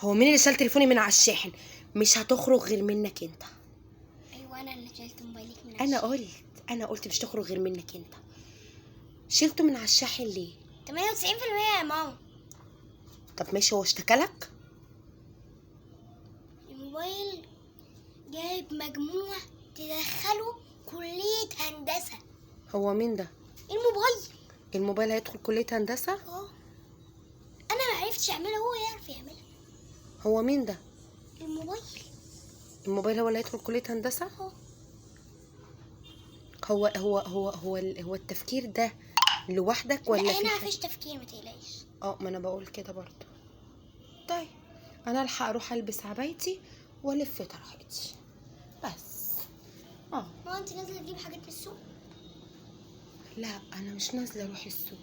هو مين اللي شال تليفوني من على الشاحن؟ مش هتخرج غير منك انت. ايوه انا اللي شلت موبايلك من انا قلت مش تخرج غير منك انت. شلته من على الشاحن ليه؟ 98% يا ماما. طب ماشي، هو اشتكالك؟ الموبايل جايب مجموع تدخله كلية هندسة. هو مين ده؟ الموبايل هيدخل كلية هندسة؟ اه انا ما عرفتش اعملها، هو يعرف يعملها. هو مين ده؟ الموبايل هو اللي هيدخل كلية هندسة؟ اه. هو التفكير ده لوحدك ولا لا في هنا حاجة؟ مفيش تفكير، ما تقلقيش. ما انا بقول كده برضو. طيب انا الحق اروح البس عبايتي والف طرحتي بس. ما انت نازله تجيب حاجات من السوق؟ لا انا مش نازله اروح السوق،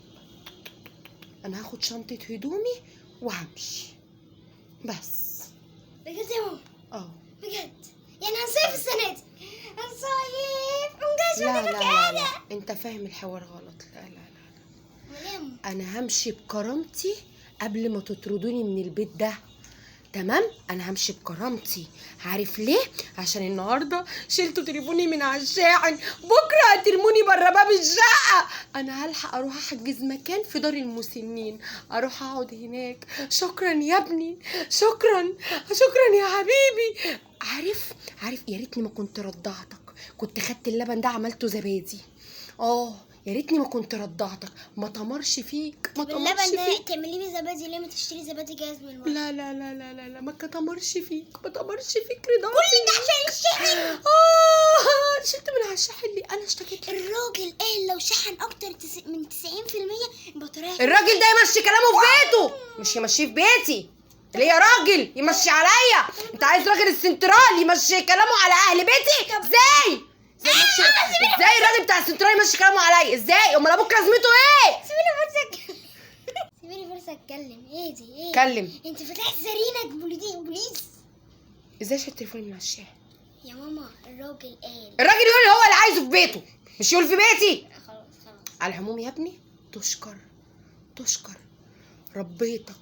انا هاخد شنطه هدومي وهمشي بس. بجد يا ماما؟ بجد يعني هنصيف السنه دي؟ هنصيف لا لا لا لا انت فاهم الحوار غلط. لا لا لا انا همشي بكرامتي قبل ما تطردوني من البيت ده، تمام؟ انا همشي بكرامتي. عارف ليه؟ عشان النهارده شلتوا تليفوني من على الشاحن، بكره هترموني بره باب الشقه. انا هلحق اروح احجز مكان في دار المسنين، اروح اقعد هناك. شكرا يا ابني، شكرا يا حبيبي. عارف يا ريتني ما كنت رضعتك، كنت خدت اللبن ده عملته زبادي. يا ريتني ما كنت رضعتك، ما تمرش فيك. اللبن ده تعملي بيه زبادي ليه؟ ما تشتري زبادي جاهز من المطعم. لا لا لا لا لا لا ما تمرش فيك رضاعتي. كل ده عشان الشحن؟ شلت من على الشاحن ليه؟ انا اشتكيت. الراجل قال لو شحن اكتر من 90% البطاريه. الراجل ده يمشي كلامه في بيته، مش يمشيه في بيتي. ليه يا راجل يمشي عليا؟ انت عايز راجل السنترال يمشي كلامه على اهل بيتي؟ ازاي الراجل بتاع السنترال يمشي كلامه عليا؟ ازاي؟ امال ابوك لازمته ايه؟ سيبيني فرصه اتكلم. ايه دي؟ ايه؟ اتكلم. انت فتحت سرينك بوليس. ازاي شلت تليفوني من على الشاحن؟ يا ماما الراجل يقول هو اللي عايزه في بيته، مش يقول في بيتي. خلاص على العموم يا ابني تشكر ربيتك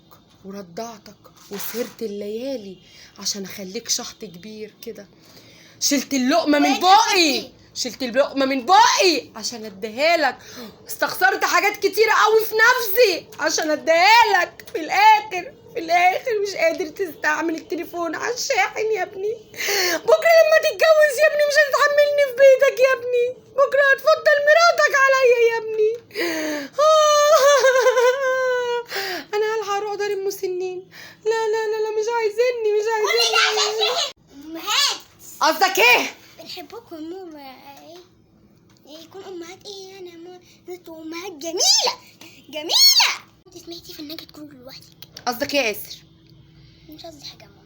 ورضعتك وسهرت الليالي عشان اخليك شحط كبير كده. شلت اللقمه من بقي عشان اديها لك. استخسرت حاجات كتيره قوي في نفسي عشان اديها لك. في الاخر مش قادر تستعمل التليفون على الشاحن يا ابني. بكره لما تتجوز يا ابني مش هتحملني في بيتك يا ابني، بكره هتفضل مراتك عليا يا ابني. انا هلحق اروح دار المسنين. لا لا لا لا مش عايزيني. امهات قصدك ايه؟ بنحبكم يا ماما. ايه يكون امهات ايه يعني يا ماما؟ انتوا امهات جميله. انت سمعتي في انك تكون لوحدك؟ قصدك ايه يا ياسر؟ مش قصدي حاجه يا ماما.